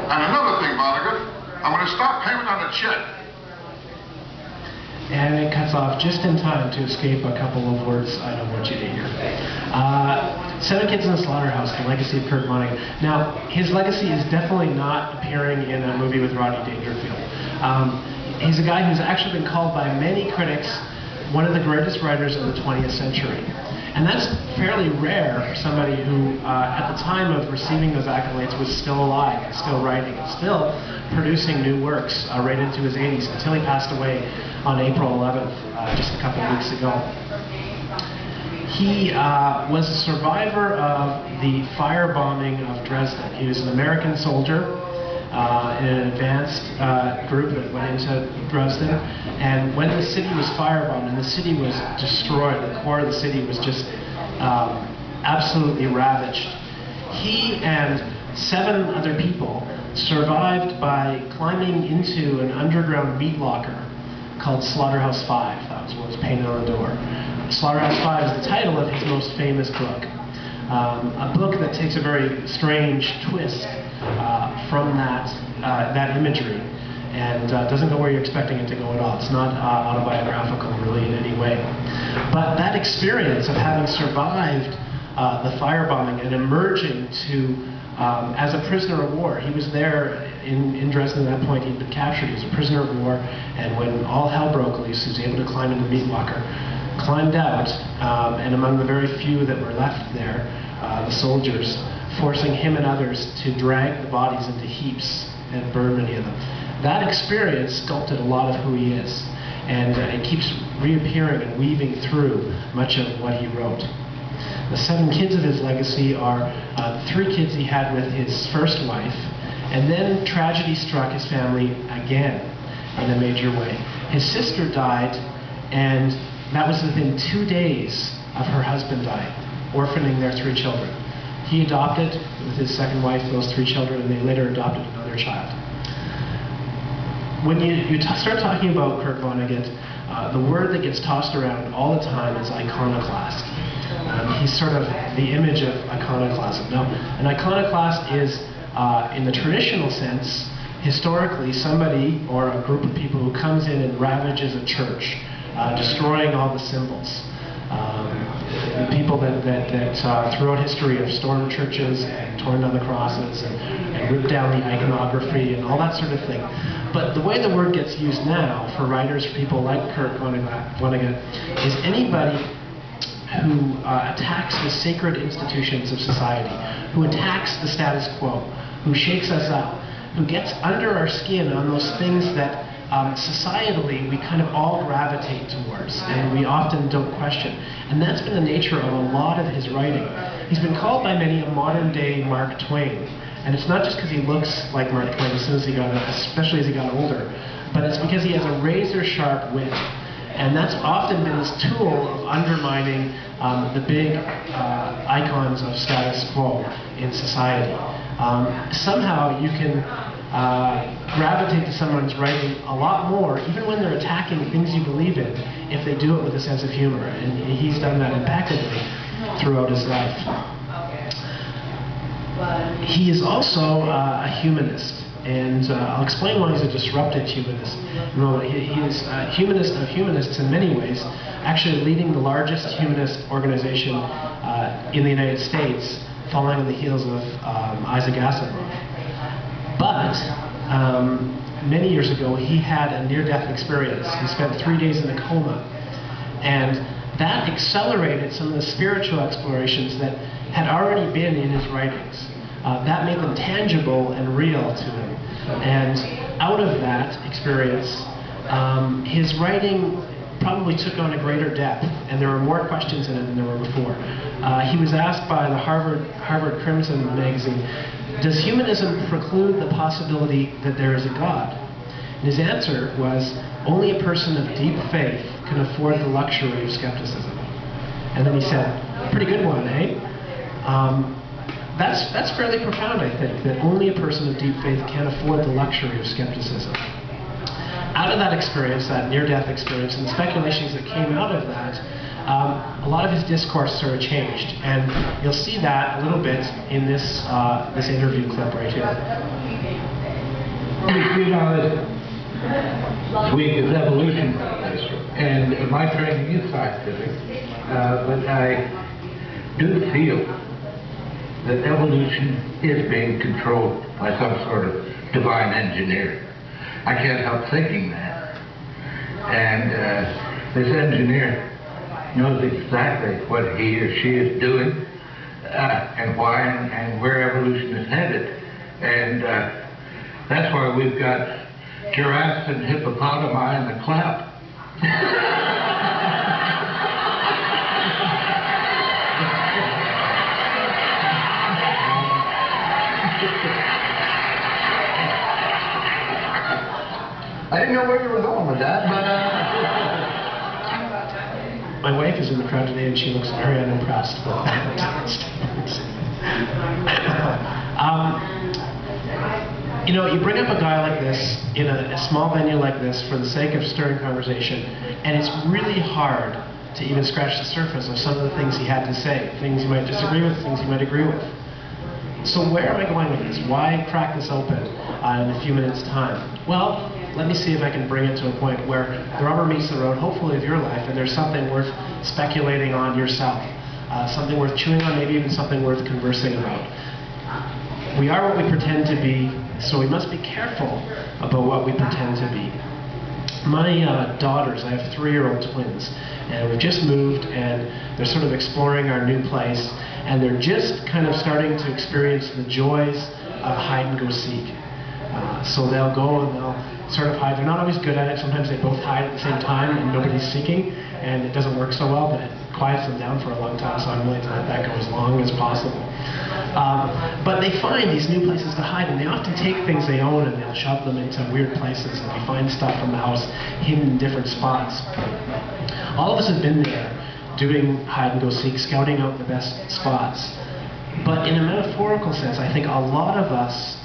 And another thing, Vonnegut, I'm going to stop payment on a check. And it cuts off just in time to escape a couple of words I don't want you to hear. 7 Kids in the Slaughterhouse, the legacy of Kurt Vonnegut. Now, his legacy is definitely not appearing in a movie with Rodney Dangerfield. He's a guy who's actually been called by many critics one of the greatest writers of the 20th century. And that's fairly rare for somebody who, at the time of receiving those accolades, was still alive, and still writing, and still producing new works right into his 80s, until he passed away on April 11th, just a couple of weeks ago. He was a survivor of the firebombing of Dresden. He was an American soldier in an advanced group that went into Dresden, and when the city was firebombed and the city was destroyed, the core of the city was just absolutely ravaged, he and 7 other people survived by climbing into an underground meat locker called Slaughterhouse 5. That was what was painted on the door. Slaughterhouse 5 is the title of his most famous book. A book that takes a very strange twist from that imagery, and doesn't go where you're expecting it to go at all. It's not autobiographical really in any way. But that experience of having survived the firebombing and emerging as a prisoner of war. He was there in Dresden at that point. He'd been captured. He was a prisoner of war, and when all hell broke loose, he was able to climb into the meat locker, climbed out, and among the very few that were left there, the soldiers, forcing him and others to drag the bodies into heaps and burn many of them. That experience sculpted a lot of who he is, and it keeps reappearing and weaving through much of what he wrote. The 7 kids of his legacy are 3 kids he had with his first wife, and then tragedy struck his family again in a major way. His sister died, and that was within 2 days of her husband dying, orphaning their 3 children. He adopted, with his second wife, those 3 children, and they later adopted another child. When you start talking about Kurt Vonnegut, the word that gets tossed around all the time is iconoclast. He's sort of the image of iconoclasm. Now, an iconoclast is, in the traditional sense, historically, somebody or a group of people who comes in and ravages a church, destroying all the symbols. The people that throughout history have stormed churches and torn down the crosses and ripped down the iconography and all that sort of thing. But the way the word gets used now for writers, for people like Kurt Vonnegut, is anybody who attacks the sacred institutions of society, who attacks the status quo, who shakes us up, who gets under our skin on those things that societally we kind of all gravitate towards and we often don't question. And that's been the nature of a lot of his writing. He's been called by many a modern day Mark Twain. And it's not just because he looks like Mark Twain especially as he got older, but it's because he has a razor sharp wit. And that's often been his tool of undermining the big icons of status quo in society. Somehow you can gravitate to someone's writing a lot more, even when they're attacking things you believe in, if they do it with a sense of humor. And he's done that impeccably throughout his life. He is also a humanist. And I'll explain why he's a disruptive humanist. He is a humanist of humanists in many ways, actually leading the largest humanist organization in the United States, following on the heels of Isaac Asimov. But many years ago, he had a near-death experience. He spent 3 days in a coma. And that accelerated some of the spiritual explorations that had already been in his writings. That made them tangible and real to him. And out of that experience, his writing probably took on a greater depth, and there were more questions in it than there were before. He was asked by the Harvard Crimson magazine, does humanism preclude the possibility that there is a God? And his answer was, only a person of deep faith can afford the luxury of skepticism. And then he said, pretty good one, eh? That's fairly profound, I think, that only a person of deep faith can afford the luxury of skepticism. Out of that experience, that near-death experience, and the speculations that came out of that, a lot of his discourse sort of changed. And you'll see that a little bit in this interview clip right here. You know, this week is evolution, and my training is scientific, but I do feel that evolution is being controlled by some sort of divine engineer. I can't help thinking that. And this engineer knows exactly what he or she is doing, and why, and where evolution is headed. And that's why we've got giraffes and hippopotami in the clap. I didn't know where you were going with that, but My wife is in the crowd today, and she looks very unimpressed. You know, you bring up a guy like this in a small venue like this for the sake of stirring conversation, and it's really hard to even scratch the surface of some of the things he had to say, things you might disagree with, things you might agree with. So where am I going with this? Why crack this open in a few minutes' time? Well, let me see if I can bring it to a point where the rubber meets the road, hopefully, of your life, and there's something worth speculating on yourself, something worth chewing on, maybe even something worth conversing about. We are what we pretend to be, so we must be careful about what we pretend to be. My daughters, I have 3-year-old twins, and we've just moved, and they're sort of exploring our new place, and they're just kind of starting to experience the joys of hide and go seek. So they'll go and they'll sort of hide. They're not always good at it. Sometimes they both hide at the same time and nobody's seeking, and it doesn't work so well, but it quiets them down for a long time, so I'm willing to let that go as long as possible. But they find these new places to hide, and they often take things they own and they'll shove them into weird places, and we find stuff from the house hidden in different spots. All of us have been there doing hide and go seek, scouting out the best spots. But in a metaphorical sense, I think a lot of us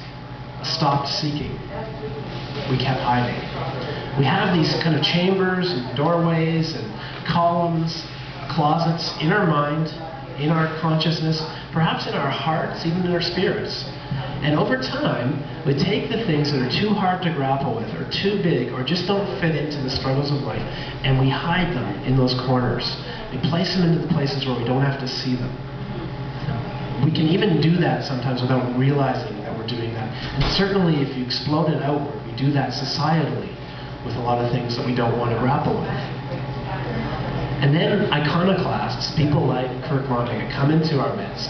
stopped seeking. We kept hiding. We have these kind of chambers and doorways and columns, closets in our mind, in our consciousness, perhaps in our hearts, even in our spirits. And over time, we take the things that are too hard to grapple with, or too big, or just don't fit into the struggles of life, and we hide them in those corners. We place them into the places where we don't have to see them. We can even do that sometimes without realizing that we're doing that. And certainly if you explode it outward, we do that societally with a lot of things that we don't want to grapple with. And then iconoclasts, people like Kurt Vonnegut, come into our midst,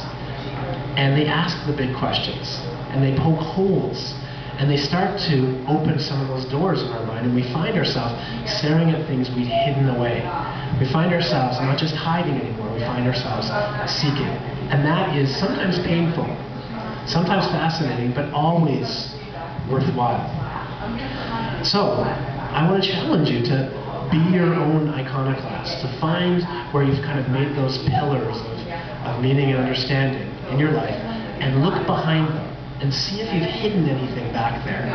and they ask the big questions, and they poke holes, and they start to open some of those doors in our mind, and we find ourselves staring at things we'd hidden away. We find ourselves not just hiding anymore, we find ourselves seeking. And that is sometimes painful, sometimes fascinating, but always worthwhile. So, I want to challenge you to be your own iconoclast, to find where you've kind of made those pillars of meaning and understanding in your life, and look behind them, and see if you've hidden anything back there.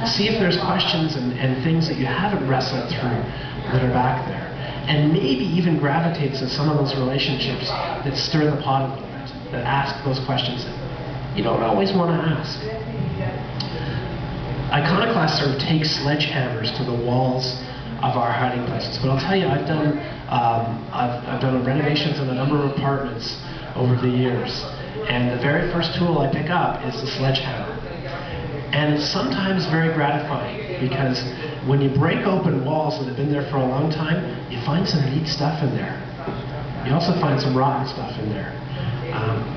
See if there's questions and things that you haven't wrestled through that are back there. And maybe even gravitate to some of those relationships that stir the pot a little bit, that ask those questions that you don't always want to ask. Iconoclasts sort of take sledgehammers to the walls of our hiding places. But I'll tell you, I've done renovations in a number of apartments over the years, and the very first tool I pick up is the sledgehammer. And it's sometimes very gratifying, because when you break open walls that have been there for a long time, you find some neat stuff in there. You also find some rotten stuff in there.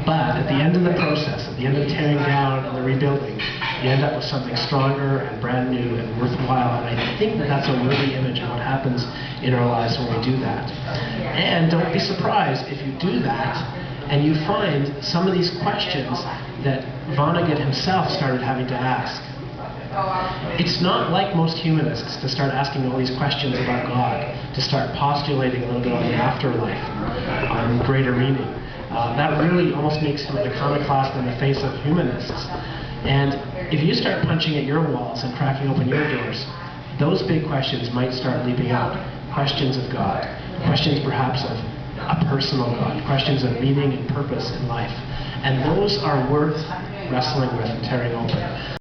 But at the end of the process, at the end of tearing down and the rebuilding, you end up with something stronger and brand new and worthwhile. And I think that that's a worthy image of what happens in our lives when we do that. And don't be surprised if you do that and you find some of these questions that Vonnegut himself started having to ask. It's not like most humanists to start asking all these questions about God, to start postulating a little bit on the afterlife, on greater meaning. That really almost makes him an iconoclast in the face of humanists. And if you start punching at your walls and cracking open your doors, those big questions might start leaping out. Questions of God, questions perhaps of a personal God, questions of meaning and purpose in life. And those are worth wrestling with and tearing open.